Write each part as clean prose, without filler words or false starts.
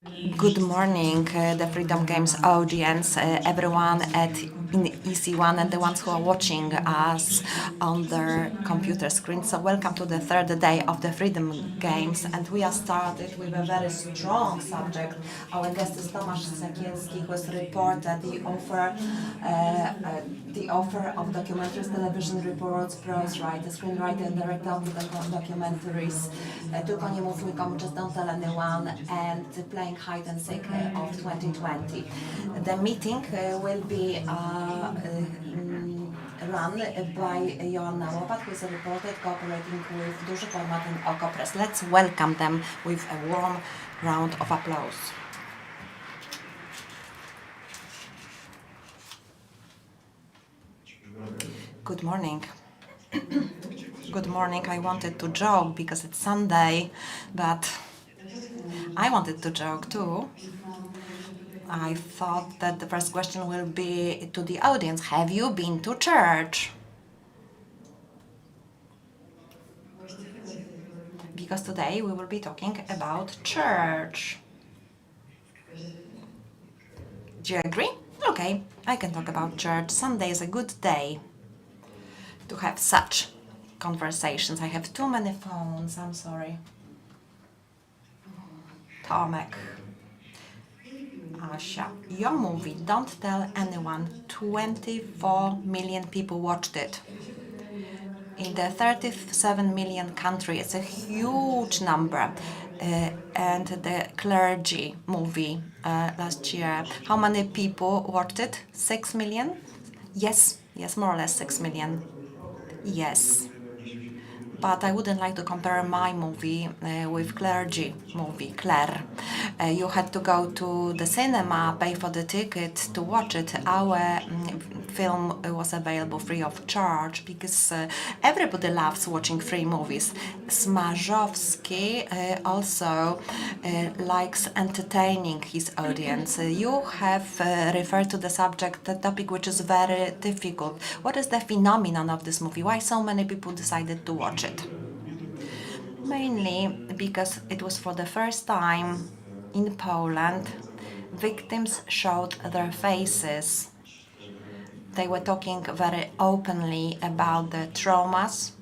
Good morning, the Freedom Games audience, everyone in EC1 and the ones who are watching us on their computer screen. So welcome to the third day of the Freedom Games, and we are started with a very strong subject. Our guest is Tomasz Sekielski, who has reported the offer of documentaries, television reports, prose writer, screenwriter, and director of the documentaries Tylko, nikomu, Just Don't Tell Anyone, and playing hide and seek of 2020. The meeting will be run by Joanna Łopat, who is a reporter cooperating with Duży Format and OKO.PRESS. Let's welcome them with a warm round of applause. Good morning. Good morning. I wanted to joke because it's Sunday, but I wanted to joke too. I thought that the first question will be to the audience. Have you been to church? Because today we will be talking about church. Do you agree? Okay, I can talk about church. Sunday is a good day to have such conversations. I have too many phones, I'm sorry. Tomek, Asia, your movie, Don't Tell Anyone, 24 million people watched it. In the 37 million country, it's a huge number. And the Clergy movie last year, how many people watched it? 6 million? Yes, more or less 6 million. Yes. But I wouldn't like to compare my movie with Clergy movie, Claire. You had to go to the cinema, pay for the ticket to watch it. Our film was available free of charge because everybody loves watching free movies. Smarzowski also likes entertaining his audience. You have referred to the subject, the topic which is very difficult. What is the phenomenon of this movie? Why so many people decided to watch it? Mainly because it was for the first time in Poland, victims showed their faces. They were talking very openly about the traumas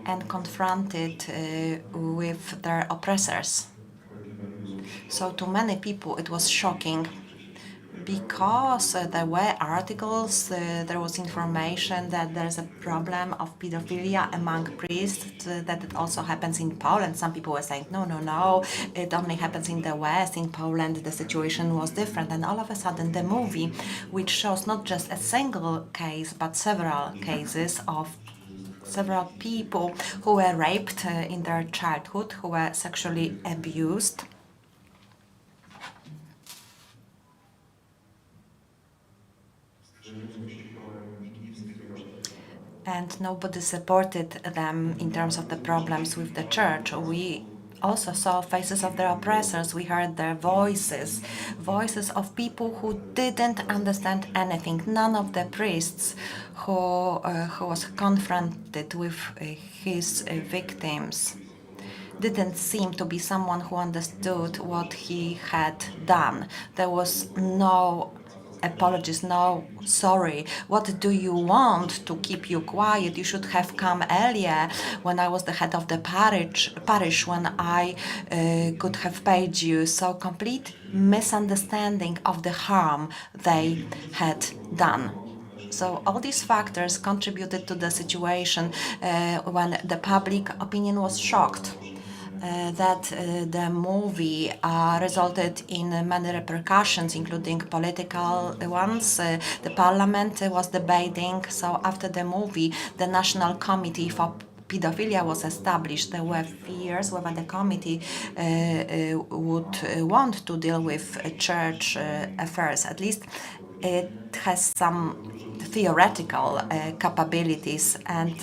and confronted with their oppressors. So to many people it was shocking because there were articles, there was information that there's a problem of pedophilia among priests, that it also happens in Poland. Some people were saying, no, it only happens in the West. In Poland, the situation was different. And all of a sudden, the movie, which shows not just a single case, but several cases of several people who were raped in their childhood, who were sexually abused, and nobody supported them in terms of the problems with the church. We also saw faces of their oppressors. We heard their voices of people who didn't understand anything. None of the priests who was confronted with his victims didn't seem to be someone who understood what he had done. There was no apologies, no sorry. What do you want to keep you quiet? You should have come earlier when I was the head of the parish when I could have paid you. So complete misunderstanding of the harm they had done. So all these factors contributed to the situation when the public opinion was shocked. That the movie resulted in many repercussions, including political ones. The parliament was debating, so after the movie, the National Committee for Pedophilia was established. There were fears whether the committee would want to deal with church affairs. At least it has some theoretical capabilities, and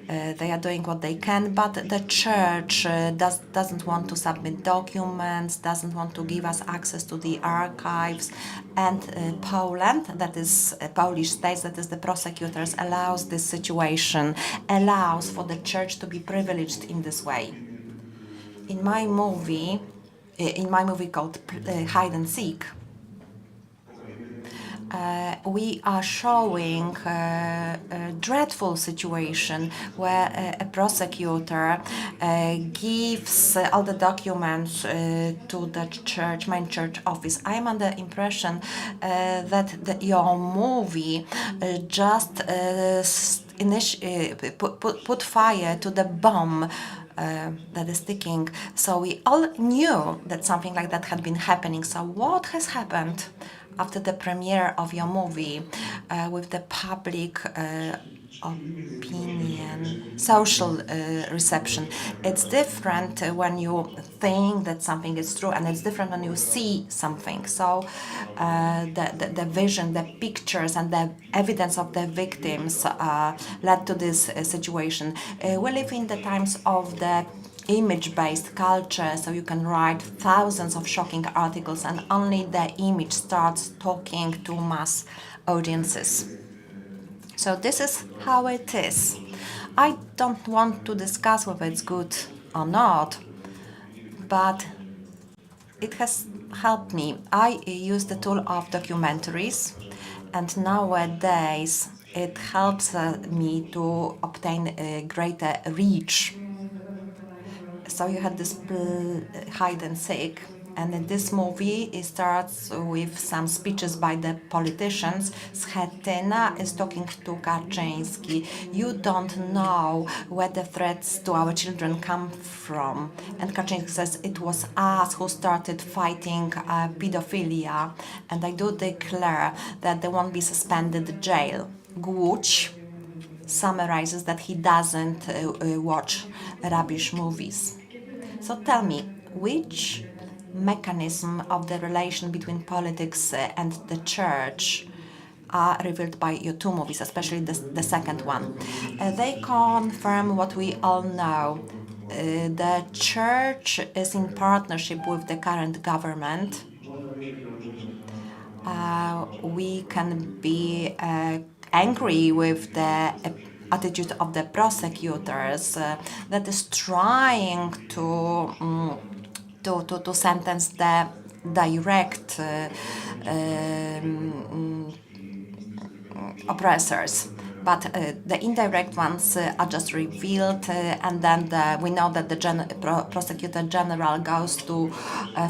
they are doing what they can, but the church doesn't want to submit documents, doesn't want to give us access to the archives, and Poland, that is Polish state, that is the prosecutors, allows this situation, allows for the church to be privileged in this way. In my movie called Hide and Seek, we are showing a dreadful situation where a prosecutor gives all the documents to the main church office. I am under the impression that your movie just put fire to the bomb that is ticking. So we all knew that something like that had been happening. So what has happened after the premiere of your movie with the public opinion, social reception? It's different when you think that something is true, and it's different when you see something. So the vision, the pictures, and the evidence of the victims led to this situation. We live in the times of the image-based culture, so you can write thousands of shocking articles and only the image starts talking to mass audiences. So this is how it is. I don't want to discuss whether it's good or not, but it has helped me. I use the tool of documentaries, and nowadays it helps me to obtain a greater reach. So you had this hide and seek, and in this movie it starts with some speeches by the politicians. Schetyna is talking to Kaczyński. You don't know where the threats to our children come from. And Kaczyński says it was us who started fighting pedophilia, and I do declare that there won't be suspended jail. Głódź summarizes that he doesn't watch rubbish movies. So tell me, which mechanism of the relation between politics and the church are revealed by your two movies, especially the second one? They confirm what we all know. The church is in partnership with the current government. We can be angry with the attitude of the prosecutors that is trying to sentence the direct oppressors. But the indirect ones are just revealed, and then we know that the prosecutor general goes to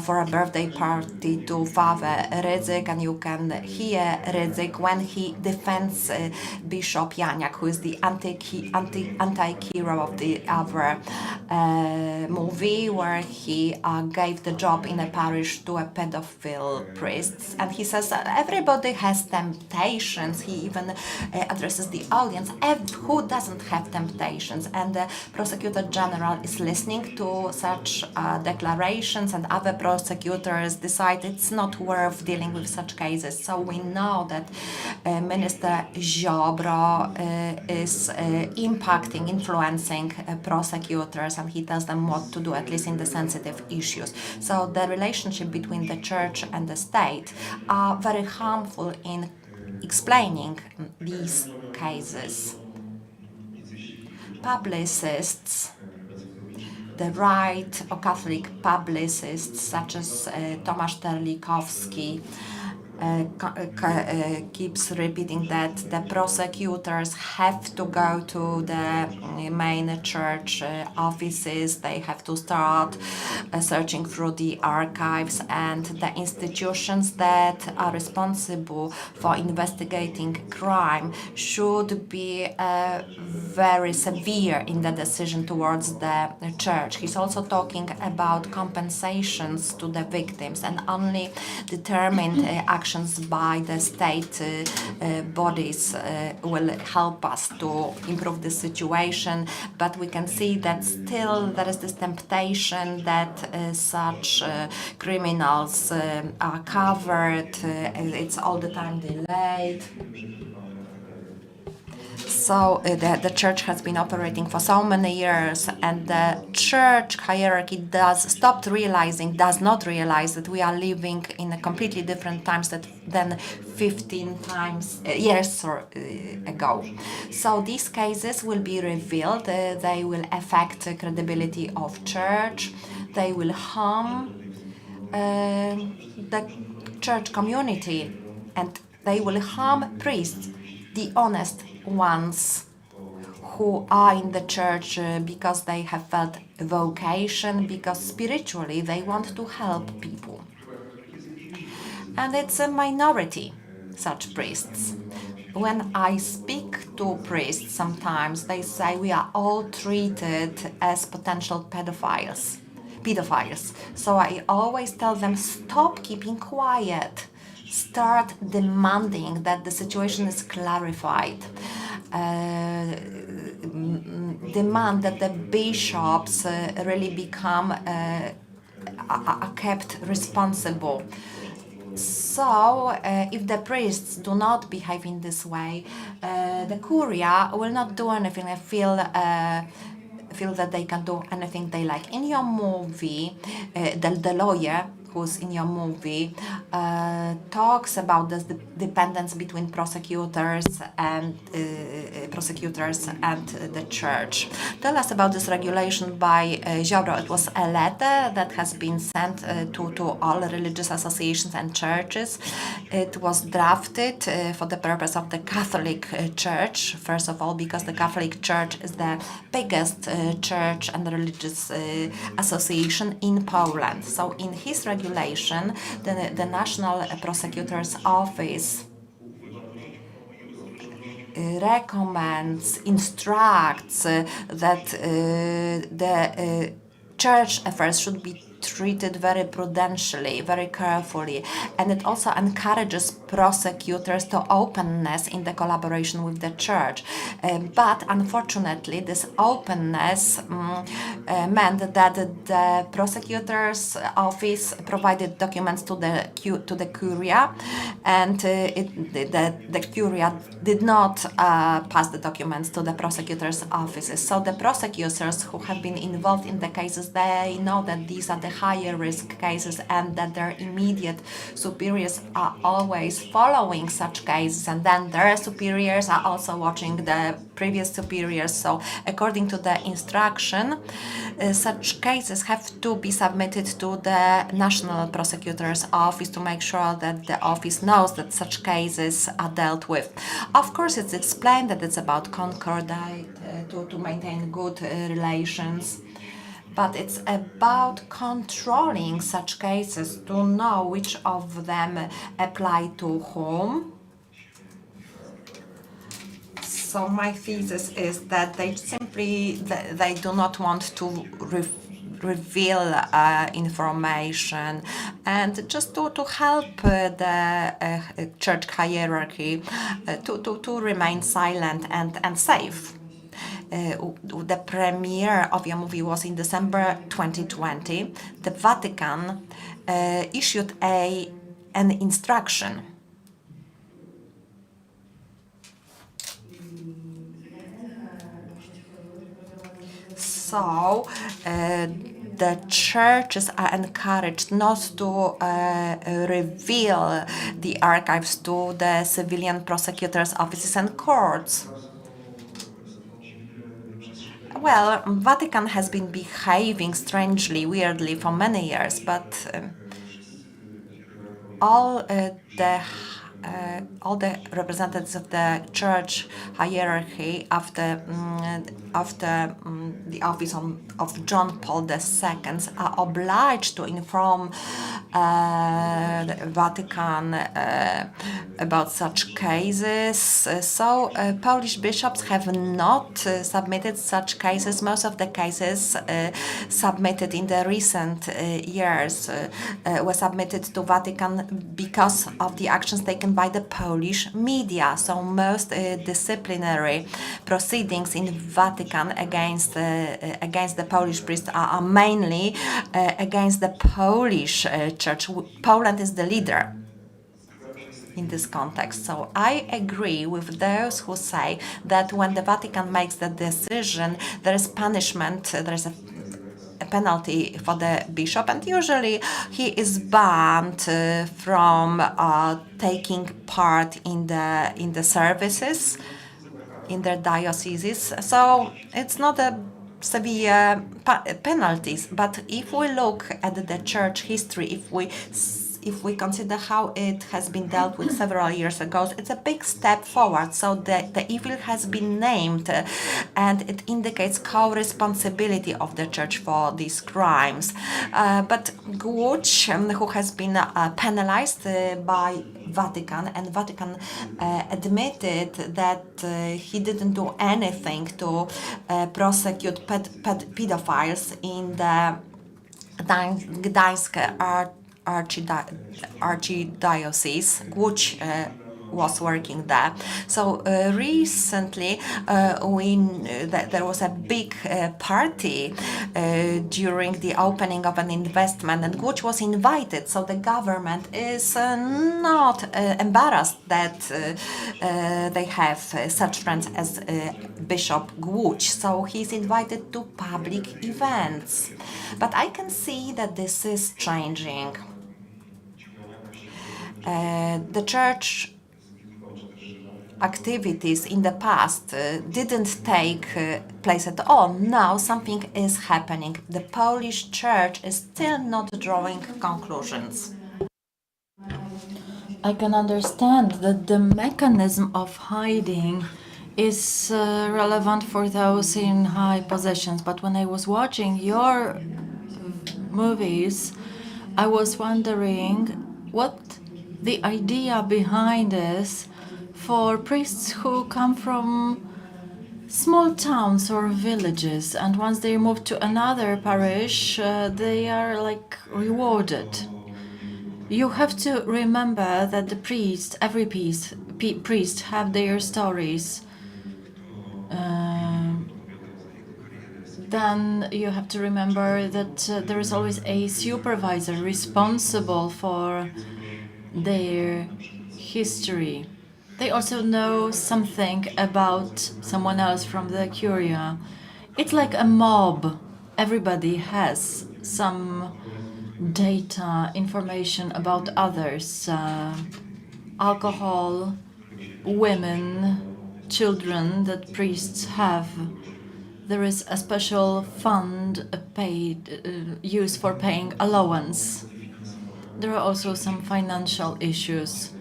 for a birthday party to Father Rydzyk, and you can hear Rydzyk when he defends Bishop Janiak, who is the anti-hero of the other movie, where he gave the job in a parish to a pedophile priest, and he says everybody has temptations. He even addresses the audience, who doesn't have temptations, and the prosecutor general is listening to such declarations, and other prosecutors decide it's not worth dealing with such cases. So we know that Minister Ziobro is impacting, influencing prosecutors, and he tells them what to do, at least in the sensitive issues. So the relationship between the church and the state are very harmful in explaining these cases. Publicists, the right or Catholic publicists such as Tomasz Sekielski keeps repeating that the prosecutors have to go to the main church offices, they have to start searching through the archives, and the institutions that are responsible for investigating crime should be very severe in the decision towards the church. He's also talking about compensations to the victims, and only determined actions by the state bodies will help us to improve the situation. But we can see that still there is this temptation that such criminals are covered, it's all the time delayed. So the church has been operating for so many years, and the church hierarchy does not realize that we are living in a completely different times than 15 years ago. So these cases will be revealed. They will affect the credibility of church. they will harm the church community, and they will harm priests, the honest ones who are in the church because they have felt a vocation, because spiritually they want to help people. And it's a minority, such priests. When I speak to priests, sometimes they say we are all treated as potential pedophiles. So I always tell them, stop keeping quiet. Start demanding that the situation is clarified. Demand that the bishops really become are kept responsible. So, if the priests do not behave in this way, the Curia will not do anything. I feel that they can do anything they like. In your movie, the lawyer who's in your movie talks about the dependence between prosecutors and the church. Tell us about this regulation by Ziobro. It was a letter that has been sent to all religious associations and churches. It was drafted for the purpose of the Catholic Church, first of all, because the Catholic Church is the biggest church and religious association in Poland. So in his regulation, the National Prosecutor's Office recommends, instructs that the church affairs should be treated very prudentially, very carefully, and it also encourages prosecutors to openness in the collaboration with the church. But unfortunately, this openness meant that the prosecutor's office provided documents to the Curia, and the Curia did not pass the documents to the prosecutor's offices. So the prosecutors who have been involved in the cases, they know that these are the higher risk cases and that their immediate superiors are always following such cases, and then their superiors are also watching the previous superiors. So according to the instruction, such cases have to be submitted to the National Prosecutor's Office to make sure that the office knows that such cases are dealt with. Of course, it's explained that it's about concordate, to maintain good relations. But it's about controlling such cases to know which of them apply to whom. So my thesis is that they do not want to reveal information, and just to help the church hierarchy to remain silent and safe. The premiere of your movie was in December 2020. The Vatican issued an instruction. So the churches are encouraged not to reveal the archives to the civilian prosecutors' offices and courts. Well, Vatican has been behaving strangely, weirdly for many years, but all the representatives of the church hierarchy after the office of John Paul II are obliged to inform the Vatican about such cases. So Polish bishops have not submitted such cases. Most of the cases submitted in the recent years were submitted to Vatican because of the actions taken by the Polish media. So most disciplinary proceedings in Vatican against the Polish priests are mainly against the Polish church. Poland is the leader in this context. So I agree with those who say that when the Vatican makes the decision, there is punishment, there is a penalty for the bishop, and usually he is banned from taking part in the services in their dioceses. So it's not a severe penalties. But if we look at the church history, if we consider how it has been dealt with several years ago, it's a big step forward. So the evil has been named, and it indicates co-responsibility of the church for these crimes. But Głódź, who has been penalized by Vatican, and Vatican admitted that he didn't do anything to prosecute pedophiles in the Gdańsk archdiocese. Głódź was working there. So recently there was a big party during the opening of an investment, and Głódź was invited. So the government is not embarrassed that they have such friends as Bishop Głódź. So he's invited to public events. But I can see that this is changing. The church activities in the past didn't take place at all. Now something is happening. The Polish church is still not drawing conclusions. I can understand that the mechanism of hiding is relevant for those in high positions, but when I was watching your movies, I was wondering what the idea behind is for priests who come from small towns or villages, and once they move to another parish, they are like rewarded. You have to remember that the priest, every priest have their stories. Then you have to remember that there is always a supervisor responsible for their history. They also know something about someone else from the curia. It's like a mob. Everybody has some data, information about others. Alcohol, women, children that priests have. There is a special fund used for paying allowance. There are also some financial issues.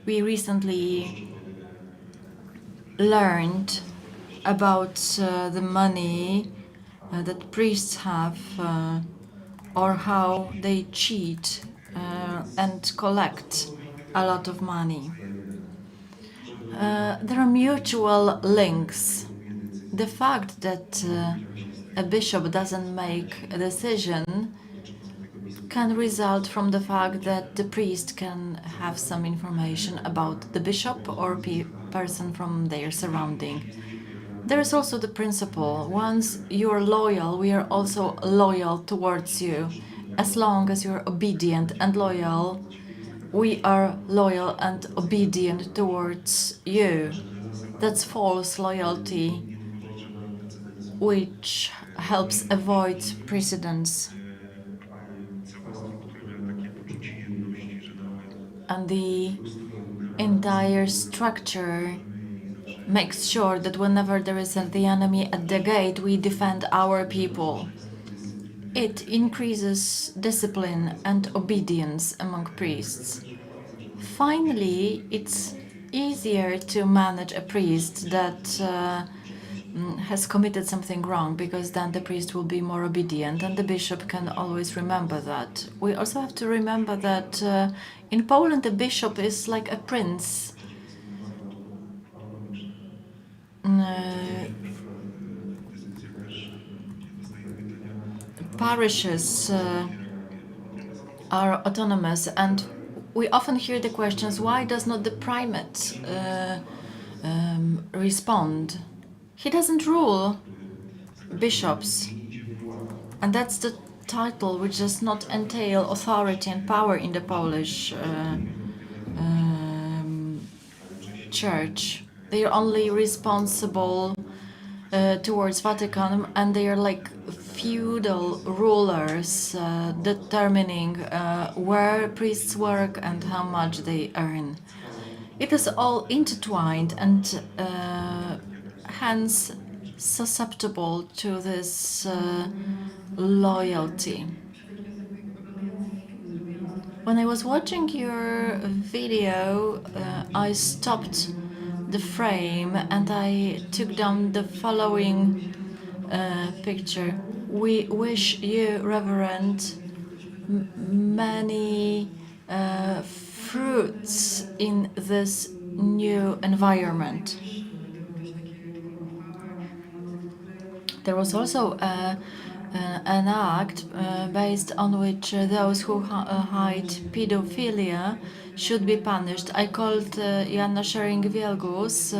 We recently learned about the money that priests have or how they cheat and collect a lot of money. There are mutual links. The fact that a bishop doesn't make a decision can result from the fact that the priest can have some information about the bishop or person from their surrounding. There is also the principle, once you're loyal, we are also loyal towards you. As long as you're obedient and loyal, we are loyal and obedient towards you. That's false loyalty, which helps avoid precedents. And the entire structure makes sure that whenever there is the enemy at the gate, we defend our people. It increases discipline and obedience among priests. Finally, it's easier to manage a priest that has committed something wrong, because then the priest will be more obedient and the bishop can always remember that. We also have to remember that in Poland the bishop is like a prince. Parishes are autonomous, and we often hear the questions, why does not the primate respond? He doesn't rule bishops, and that's the title which does not entail authority and power in the Polish church. They are only responsible towards Vatican, and they are like feudal rulers determining where priests work and how much they earn. It is all intertwined, and hence susceptible to this loyalty. When I was watching your video, I stopped the frame and I took down the following picture. We wish you, Reverend, many fruits in this new environment. There was also an act based on which those who hide pedophilia should be punished. I called Joanna Wielgus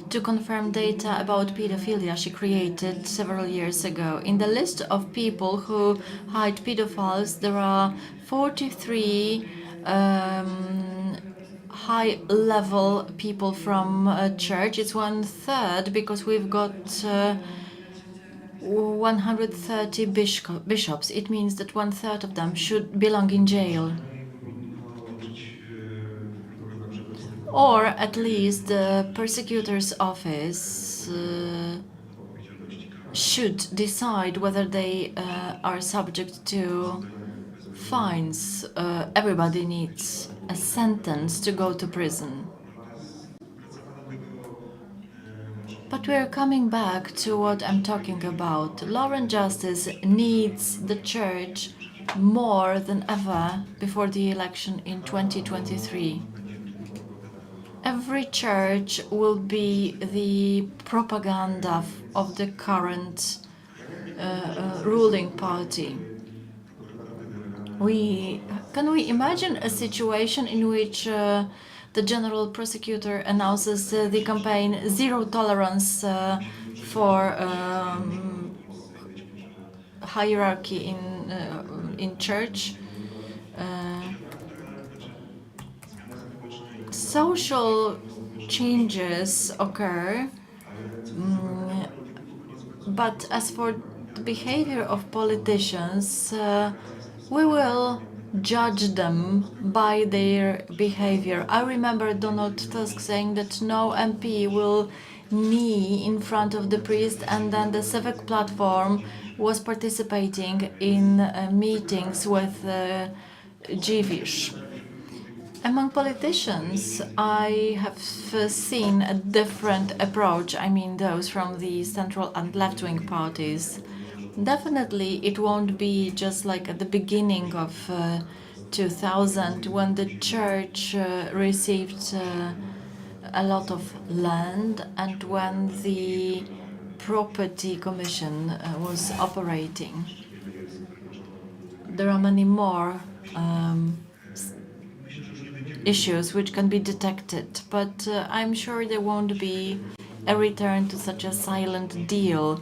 to confirm data about pedophilia she created several years ago. In the list of people who hide pedophiles, there are 43 high-level people from church. It's 1/3 because we've got 130 bishops. It means that 1/3 of them should belong in jail. Or at least the persecutor's office should decide whether they are subject to fines. Everybody needs a sentence to go to prison. But we're coming back to what I'm talking about. Law and justice needs the church more than ever before the election in 2023. Every church will be the propaganda of the current ruling party. Can we imagine a situation in which the general prosecutor announces the campaign zero tolerance for hierarchy in church? Social changes occur, but as for the behavior of politicians, we will judge them by their behavior. I remember Donald Tusk saying that no MP will knee in front of the priest, and then the civic platform was participating in meetings with Dziwisz. Among politicians, I have seen a different approach. I mean, those from the central and left-wing parties. Definitely, it won't be just like at the beginning of 2000 when the church received a lot of land and when the property commission was operating. There are many more issues which can be detected, but I'm sure there won't be a return to such a silent deal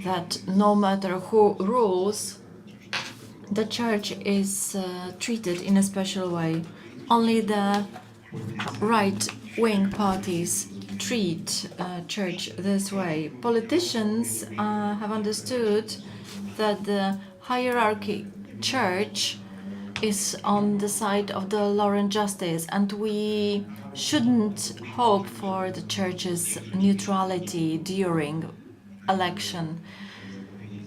that no matter who rules, the church is treated in a special way. Only the right-wing parties treat church this way. Politicians have understood that the hierarchy church is on the side of the law and justice, and we shouldn't hope for the church's neutrality during election.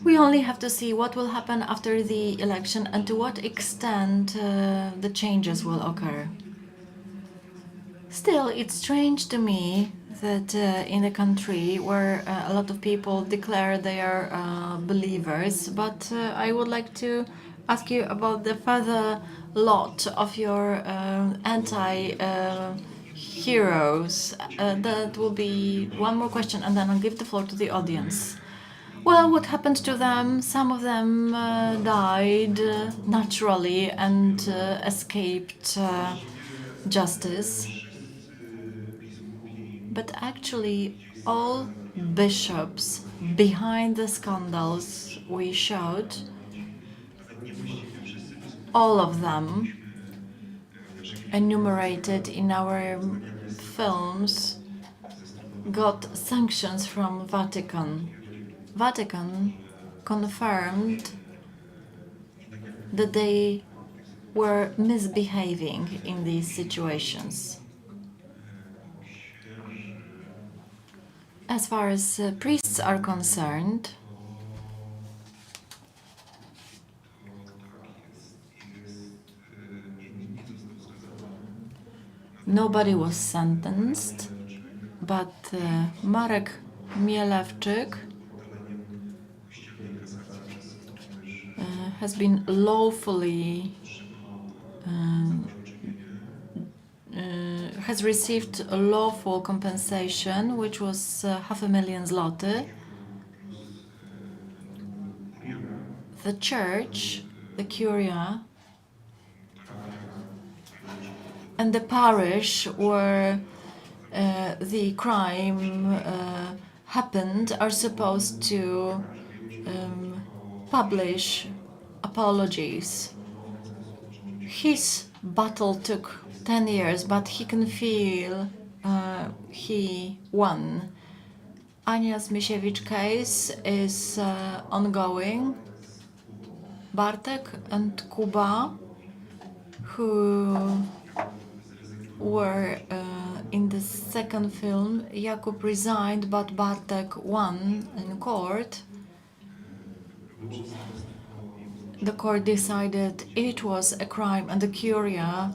We only have to see what will happen after the election and to what extent the changes will occur. Still, it's strange to me that in a country where a lot of people declare they are believers, but I would like to ask you about the further lot of your anti-heroes. That will be one more question, and then I'll give the floor to the audience. Well, what happened to them? Some of them died naturally and escaped justice. But actually, all bishops behind the scandals we showed, all of them enumerated in our films, got sanctions from Vatican. Vatican confirmed that they were misbehaving in these situations. As far as priests are concerned, nobody was sentenced, but Marek Mielewczyk has been lawfully has received a lawful compensation, which was 500,000 zloty. The church, the curia, and the parish where the crime happened are supposed to publish apologies. His battle took 10 years, but he can feel he won. Ania Zmisiewicz case is ongoing. Bartek and Kuba, who were in the second film, Jakub resigned, but Bartek won in court. The court decided it was a crime, and the curia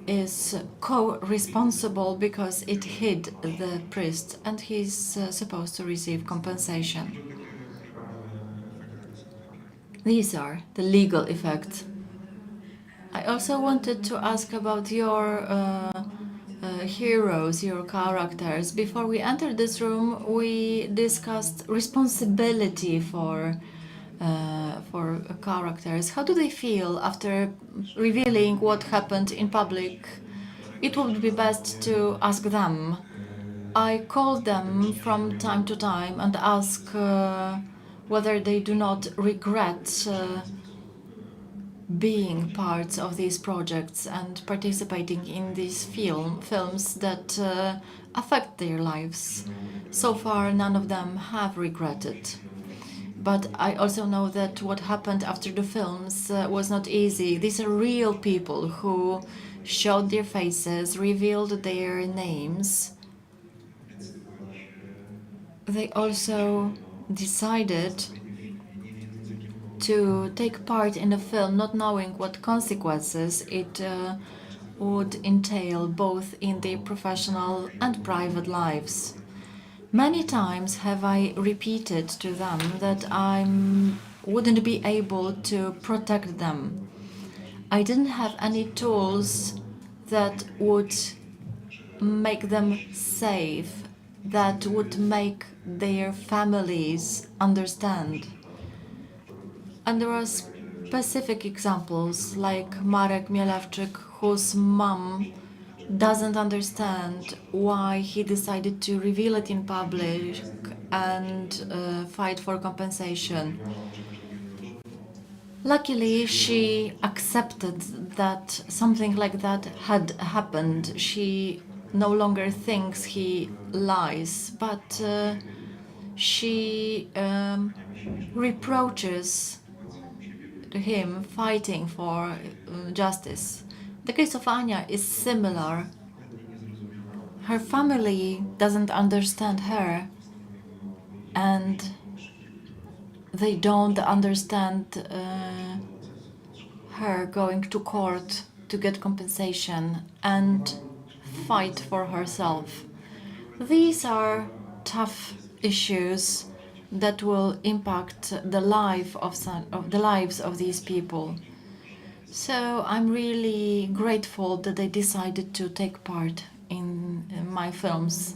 is co-responsible because it hid the priest, and he's supposed to receive compensation. These are the legal effects. I also wanted to ask about your heroes, your characters. Before we entered this room, we discussed responsibility for characters. How do they feel after revealing what happened in public? It would be best to ask them. I call them from time to time and ask whether they do not regret being parts of these projects and participating in these films that affect their lives. So far, none of them have regretted. But I also know that what happened after the films was not easy. These are real people who showed their faces, revealed their names. They also decided to take part in a film not knowing what consequences it would entail both in their professional and private lives. Many times have I repeated to them that I wouldn't be able to protect them. I didn't have any tools that would make them safe, that would make their families understand. And there are specific examples like Marek Mielewczyk, whose mom doesn't understand why he decided to reveal it in public and fight for compensation. Luckily, she accepted that something like that had happened. She no longer thinks he lies, but she reproaches him fighting for justice. The case of Anya is similar. Her family doesn't understand her, and they don't understand her going to court to get compensation and fight for herself. These are tough issues that will impact the lives of these people. So I'm really grateful that they decided to take part in my films.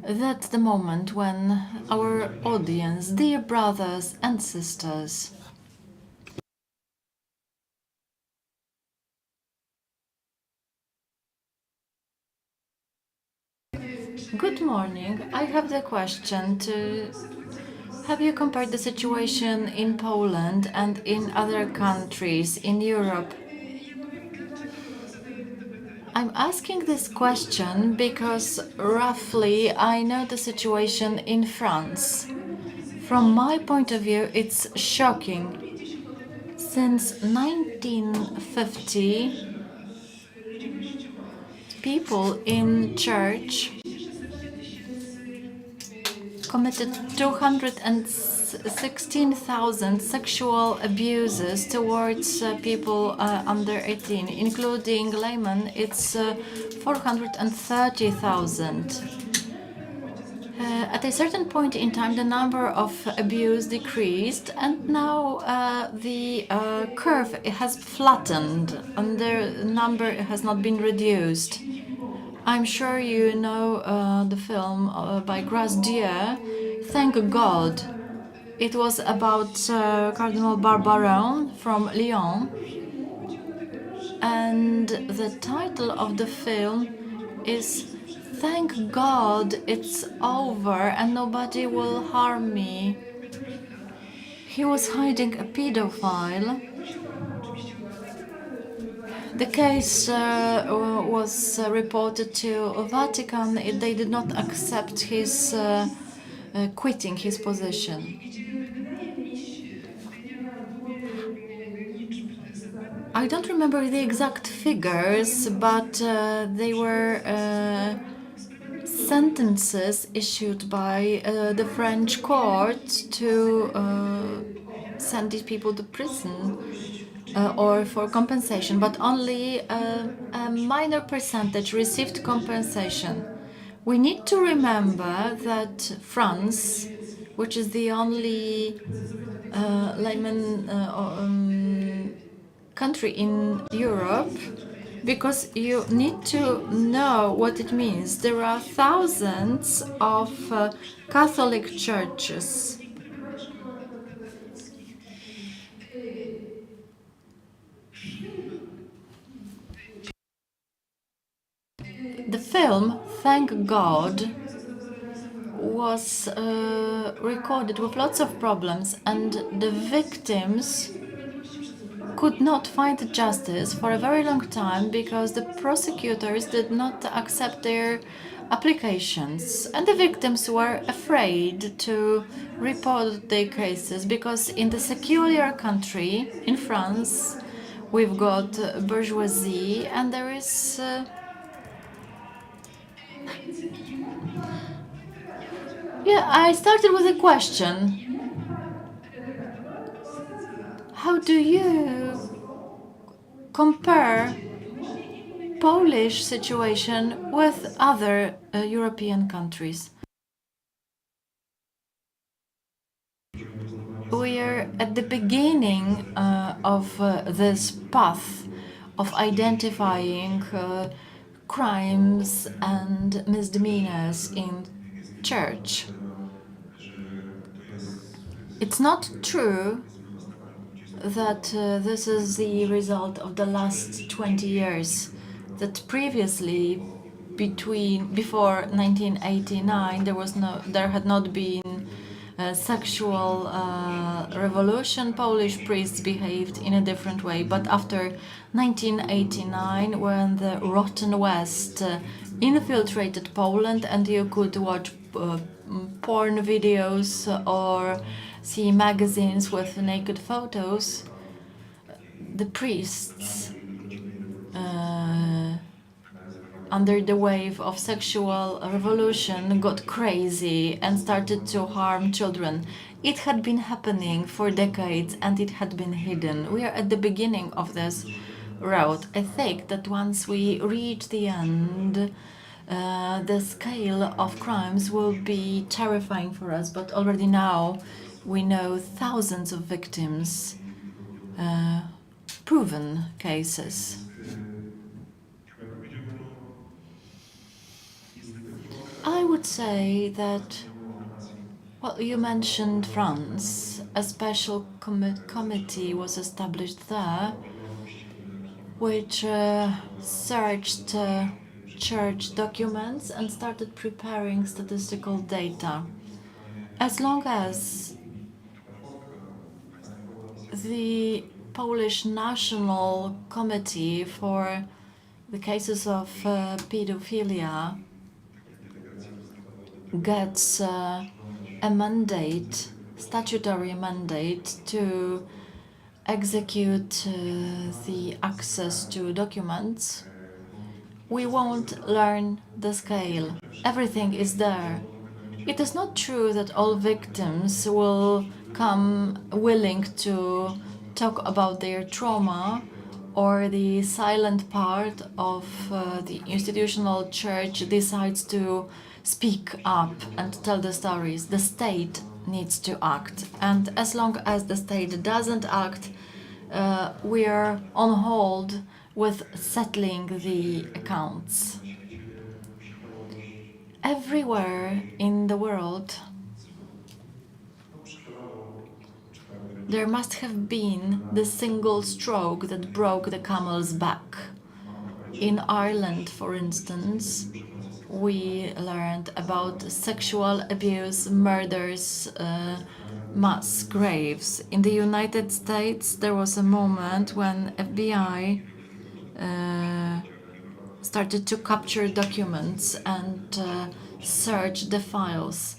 That's the moment when our audience, dear brothers and sisters, good morning. I have the question to have you compared the situation in Poland and in other countries in Europe? I'm asking this question because roughly I know the situation in France. From my point of view, it's shocking. Since 1950, people in church committed 216,000 sexual abuses towards people under 18, including laymen. It's 430,000. At a certain point in time, the number of abuse decreased, and now the curve has flattened, and the number has not been reduced. I'm sure you know the film by Grasdieu, Thank God. It was about Cardinal Barbarin from Lyon, and the title of the film is Thank God it's over and nobody will harm me. He was hiding a pedophile. The case was reported to Vatican. They did not accept his quitting his position. I don't remember the exact figures, but they were sentences issued by the French court to send these people to prison or for compensation, but only a minor percentage received compensation. We need to remember that France, which is the only layman country in Europe, because you need to know what it means. There are thousands of Catholic churches. The film, Thank God, was recorded with lots of problems, and the victims could not find justice for a very long time because the prosecutors did not accept their applications, and the victims were afraid to report their cases because in the secular country, in France, we've got bourgeoisie, and there is I started with a question. How do you compare Polish situation with other European countries? We are at the beginning of this path of identifying crimes and misdemeanors in church. It's not true that this is the result of the last 20 years, that previously before 1989 there had not been sexual revolution. Polish priests behaved in a different way, but after 1989, when the rotten West infiltrated Poland and you could watch porn videos or see magazines with naked photos, the priests, under the wave of sexual revolution, got crazy and started to harm children. It had been happening for decades and it had been hidden. We are at the beginning of this road. I think that once we reach the end, the scale of crimes will be terrifying for us, but already now we know thousands of victims, proven cases. I would say that, well, you mentioned France. A special committee was established there, which searched church documents and started preparing statistical data. As long as the Polish National Committee for the cases of pedophilia gets a mandate, statutory mandate, to execute the access to documents, we won't learn the scale. Everything is there. It is not true that all victims will come willing to talk about their trauma, or the silent part of the institutional church decides to speak up and tell the stories. The state needs to act, and as long as the state doesn't act, we are on hold with settling the accounts. Everywhere in the world, there must have been the single stroke that broke the camel's back. In Ireland, for instance, we learned about sexual abuse, murders, mass graves. In the United States, there was a moment when FBI started to capture documents and search the files.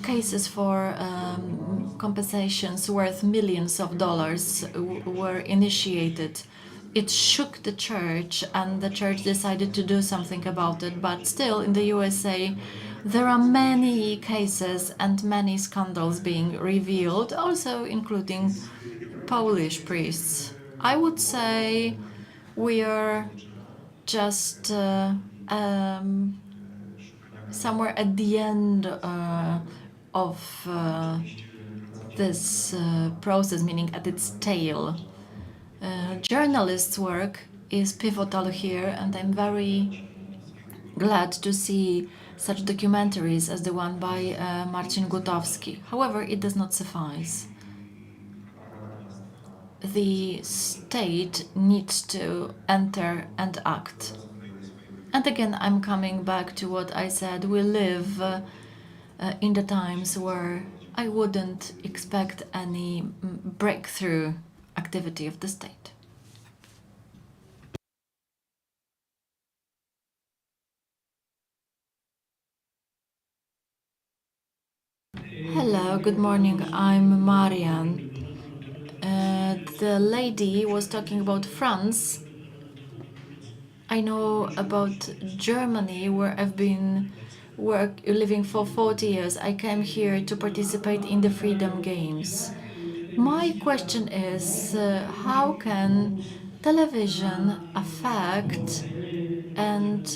Cases for compensations worth millions of dollars were initiated. It shook the church, and the church decided to do something about it. But still, in the USA, there are many cases and many scandals being revealed, also including Polish priests. I would say we are just somewhere at the end of this process, meaning at its tail. Journalists' work is pivotal here, and I'm very glad to see such documentaries as the one by Marcin Gutowski. However, it does not suffice. The state needs to enter and act. And again, I'm coming back to what I said. We live in the times where I wouldn't expect any breakthrough activity of the state. Hello, good morning. I'm Marian. The lady was talking about France. I know about Germany, where I've been living for 40 years. I came here to participate in the Freedom Games. My question is, how can television affect and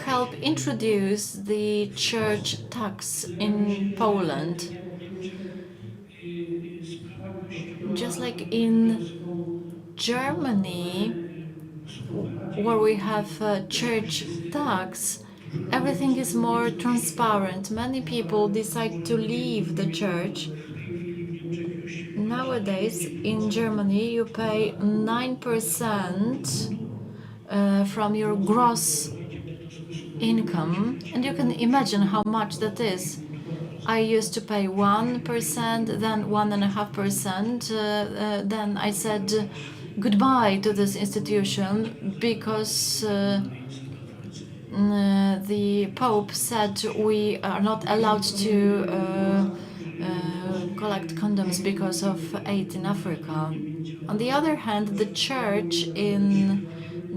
help introduce the church tax in Poland? Just like in Germany, where we have church tax, everything is more transparent. Many people decide to leave the church. Nowadays, in Germany, you pay 9% from your gross income, and you can imagine how much that is. I used to pay 1%, then 1.5%. Then I said goodbye to this institution because the Pope said we are not allowed to collect condoms because of AIDS in Africa. On the other hand, the church in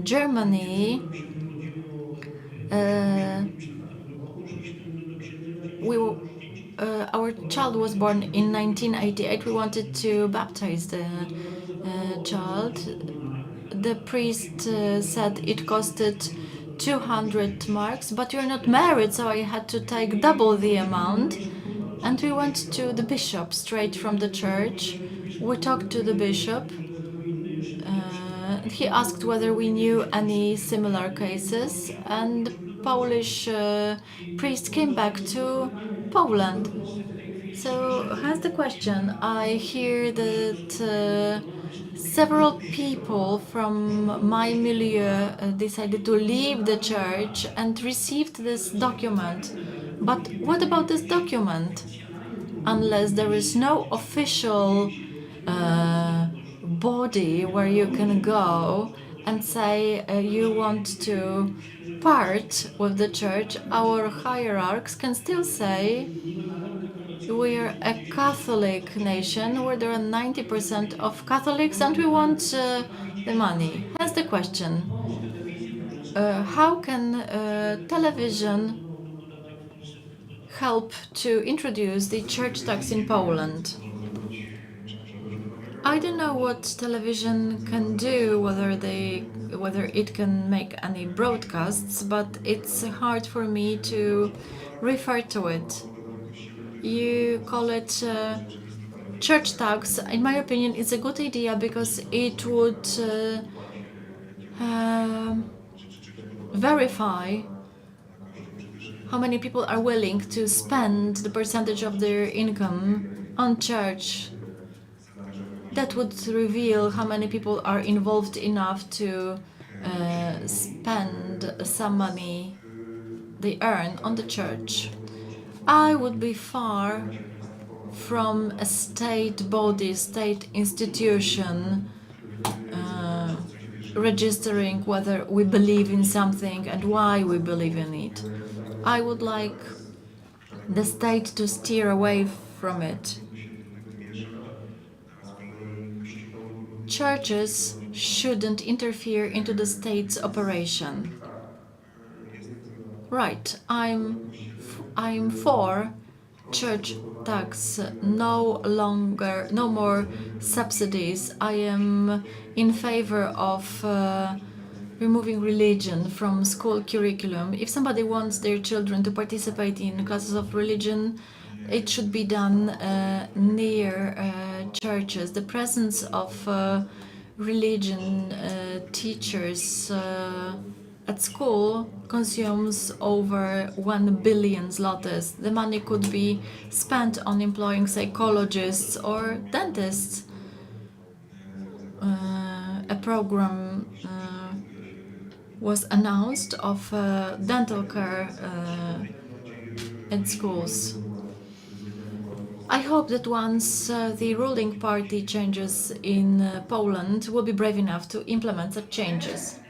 Germany, our child was born in 1988. We wanted to baptize the child. The priest said it costed 200 marks, but you're not married, so I had to take double the amount. And we went to the bishop straight from the church. We talked to the bishop. He asked whether we knew any similar cases, and the Polish priest came back to Poland. So, hence the question. I hear that several people from my milieu decided to leave the church and received this document. But what about this document? Unless there is no official body where you can go and say you want to part with the church, our hierarchs can still say we're a Catholic nation where there are 90% of Catholics and we want the money. Hence the question, how can television help to introduce the church tax in Poland? I don't know what television can do, whether it can make any broadcasts, but it's hard for me to refer to it. You call it church tax. In my opinion, it's a good idea because it would verify how many people are willing to spend the percentage of their income on church. That would reveal how many people are involved enough to spend some money they earn on the church. I would be far from a state body, state institution registering whether we believe in something and why we believe in it. I would like the state to steer away from it. Churches shouldn't interfere into the state's operation. Right, I'm for church tax, no more subsidies. I am in favor of removing religion from school curriculum. If somebody wants their children to participate in classes of religion, it should be done near churches. The presence of religion teachers at school consumes over 1 billion zlotys. The money could be spent on employing psychologists or dentists. A program was announced of dental care in schools. I hope that once the ruling party changes in Poland, will be brave enough to implement such changes.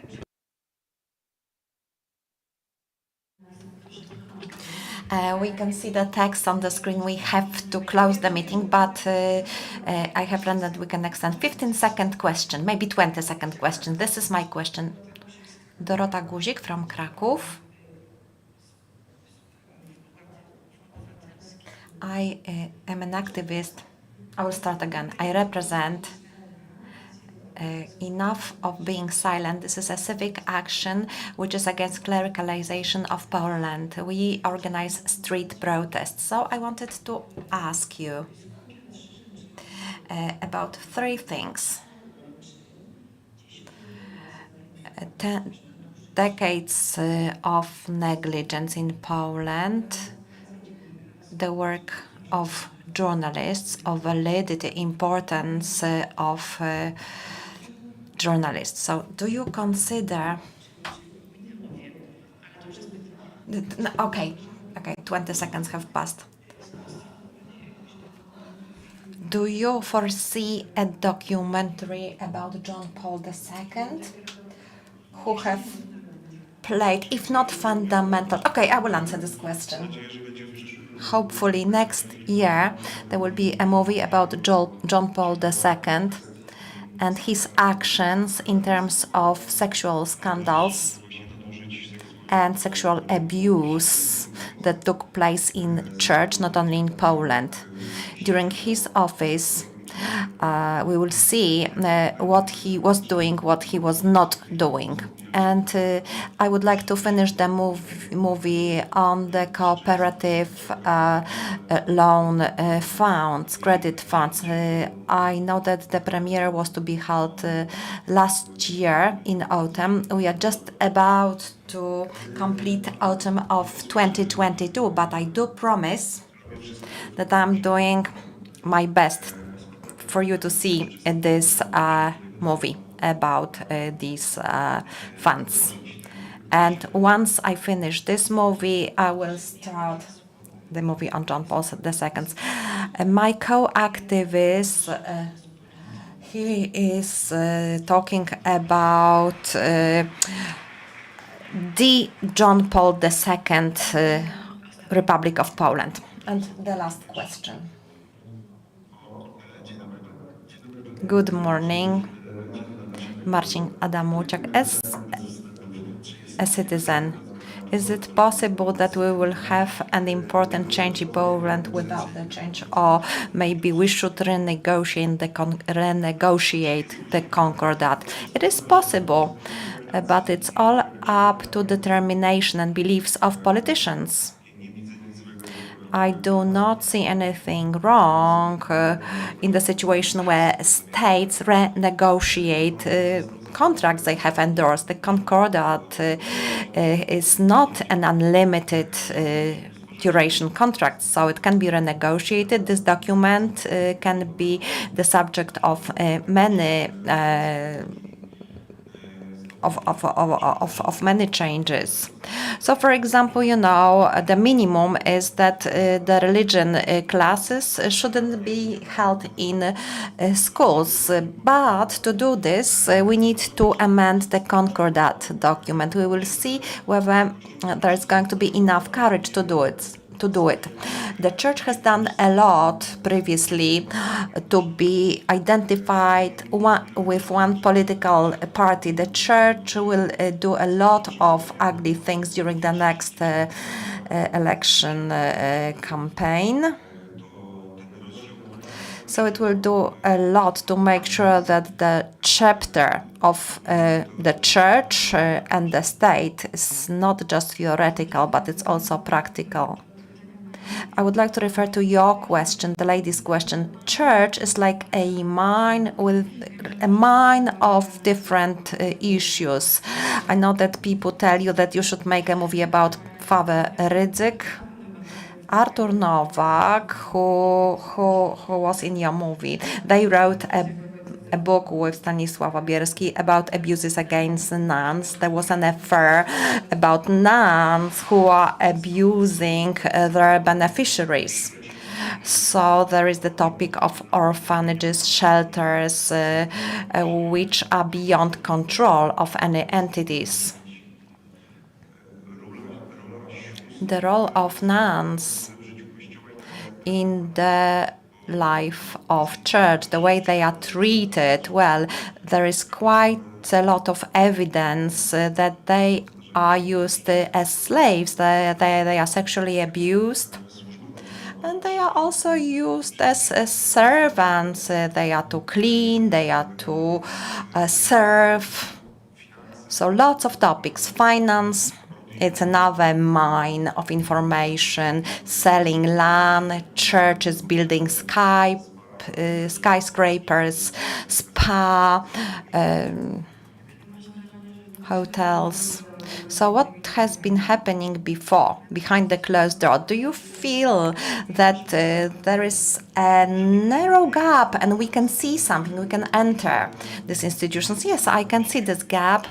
We can see the text on the screen. We have to close the meeting, but I have learned that we can extend 15-second question, maybe 20-second question. This is my question. Dorota Guzik from Kraków. I am an activist. I will start again. I represent enough of being silent. This is a civic action which is against clericalization of Poland. We organize street protests. So I wanted to ask you about three things. 10 decades of negligence in Poland, the work of journalists, of validity, importance of journalists. So do you consider... Okay, 20 seconds have passed. Do you foresee a documentary about John Paul II, who have played, if not fundamental... Okay, I will answer this question. Hopefully next year there will be a movie about John Paul II and his actions in terms of sexual scandals and sexual abuse that took place in church, not only in Poland. During his office, we will see what he was doing, what he was not doing. And I would like to finish the movie on the cooperative loan funds, credit funds. I know that the premiere was to be held last year in autumn. We are just about to complete autumn of 2022, but I do promise that I'm doing my best for you to see this movie about these funds. And once I finish this movie, I will start the movie on John Paul II. My co-activist, he is talking about the John Paul II Republic of Poland. And the last question. Good morning, Marcin Adamuciak. As a citizen, is it possible that we will have an important change in Poland without the change, or maybe we should renegotiate the Concordat? It is possible, but it's all up to determination and beliefs of politicians. I do not see anything wrong in the situation where states renegotiate contracts they have endorsed. The Concordat is not an unlimited duration contract, so it can be renegotiated. This document can be the subject of many of many changes. So, for example, the minimum is that the religion classes shouldn't be held in schools. But to do this, we need to amend the Concordat document. We will see whether there's going to be enough courage to do it. The church has done a lot previously to be identified with one political party. The church will do a lot of ugly things during the next election campaign. So it will do a lot to make sure that the chapter of the church and the state is not just theoretical, but it's also practical. I would like to refer to your question, the lady's question. Church is like a mine with a mine of different issues. I know that people tell you that you should make a movie about Father Rydzyk. Artur Nowak, who was in your movie, they wrote a book with Stanisława Bierski about abuses against nuns. There was an affair about nuns who are abusing their beneficiaries. So there is the topic of orphanages, shelters, which are beyond control of any entities. The role of nuns in the life of church, the way they are treated, well, there is quite a lot of evidence that they are used as slaves, they are sexually abused, and they are also used as servants. They are to clean, they are to serve. So lots of topics. Finance, it's another mine of information. Selling land, churches building skyscrapers, spa, hotels. So what has been happening before, behind the closed door? Do you feel that there is a narrow gap and we can see something, we can enter these institutions? Yes, I can see this gap.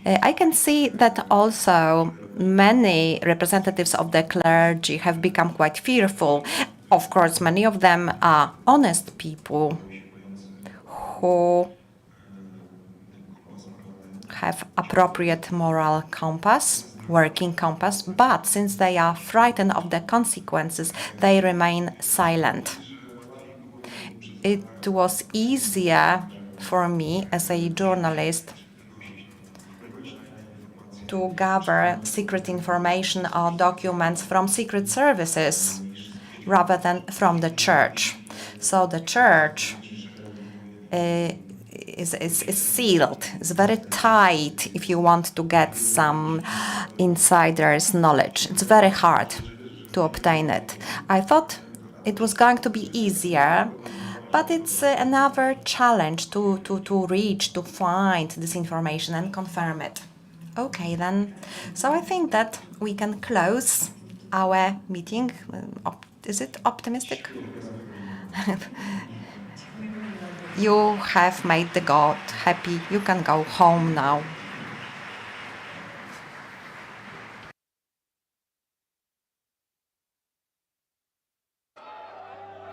I can see that also many representatives of the clergy have become quite fearful. Of course, many of them are honest people who have appropriate moral compass, working compass, but since they are frightened of the consequences, they remain silent. It was easier for me as a journalist to gather secret information or documents from secret services rather than from the church. So the church is sealed. It's very tight if you want to get some insider's knowledge. It's very hard to obtain it. I thought it was going to be easier, but it's another challenge to reach, to find this information and confirm it. Okay, then. So I think that we can close our meeting. Is it optimistic? You have made the God happy. You can go home now.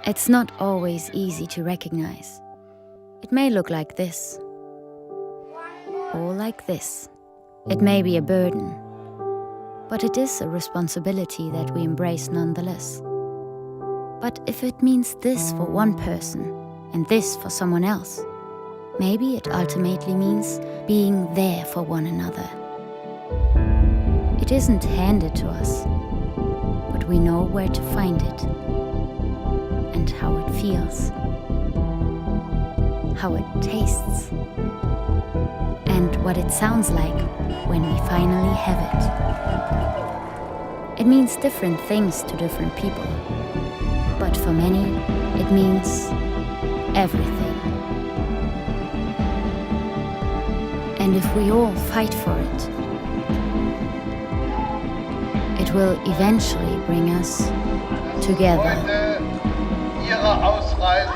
It's not always easy to recognize. It may look like this, or like this. It may be a burden, but it is a responsibility that we embrace nonetheless. But if it means this for one person and this for someone else, maybe it ultimately means being there for one another. It isn't handed to us, but we know where to find it and how it feels, how it tastes, and what it sounds like when we finally have it. It means different things to different people, but for many, it means everything. And if we all fight for it, it will eventually bring us together. Ihre Ausreise.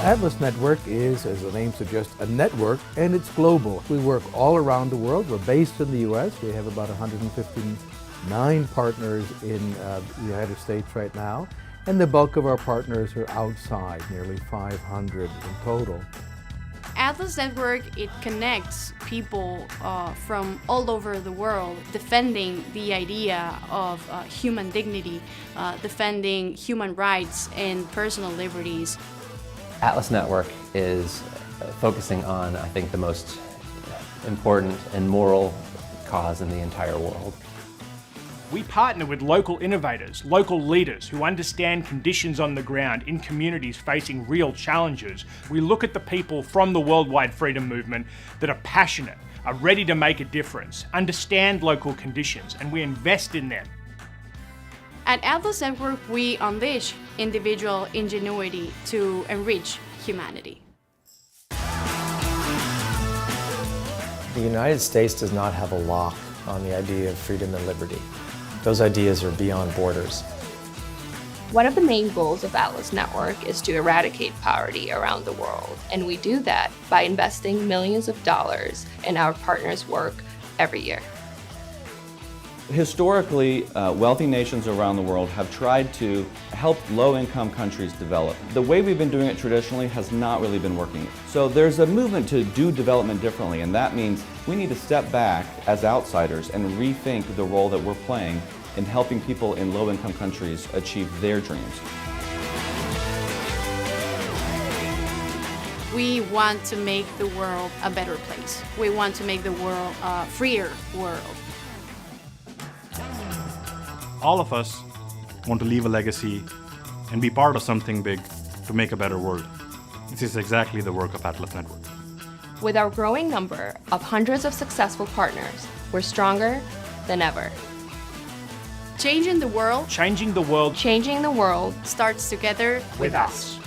Atlas Network is, as the name suggests, a network, and it's global. We work all around the world. We're based in the U.S. We have about 159 partners in the United States right now, and the bulk of our partners are outside, nearly 500 in total. Atlas Network, it connects people from all over the world, defending the idea of human dignity, defending human rights and personal liberties. Atlas Network is focusing on, I think, the most important and moral cause in the entire world. We partner with local innovators, local leaders who understand conditions on the ground in communities facing real challenges. We look at the people from the worldwide freedom movement that are passionate, are ready to make a difference, understand local conditions, and we invest in them. At Atlas Network, we unleash individual ingenuity to enrich humanity. The United States does not have a lock on the idea of freedom and liberty. Those ideas are beyond borders. One of the main goals of Atlas Network is to eradicate poverty around the world, and we do that by investing millions of dollars in our partners' work every year. Historically, wealthy nations around the world have tried to help low-income countries develop. The way we've been doing it traditionally has not really been working. So there's a movement to do development differently, and that means we need to step back as outsiders and rethink the role that we're playing in helping people in low-income countries achieve their dreams. We want to make the world a better place. We want to make the world a freer world. All of us want to leave a legacy and be part of something big to make a better world. This is exactly the work of Atlas Network. With our growing number of hundreds of successful partners, we're stronger than ever. Changing the world Changing the world Changing the world starts together with us.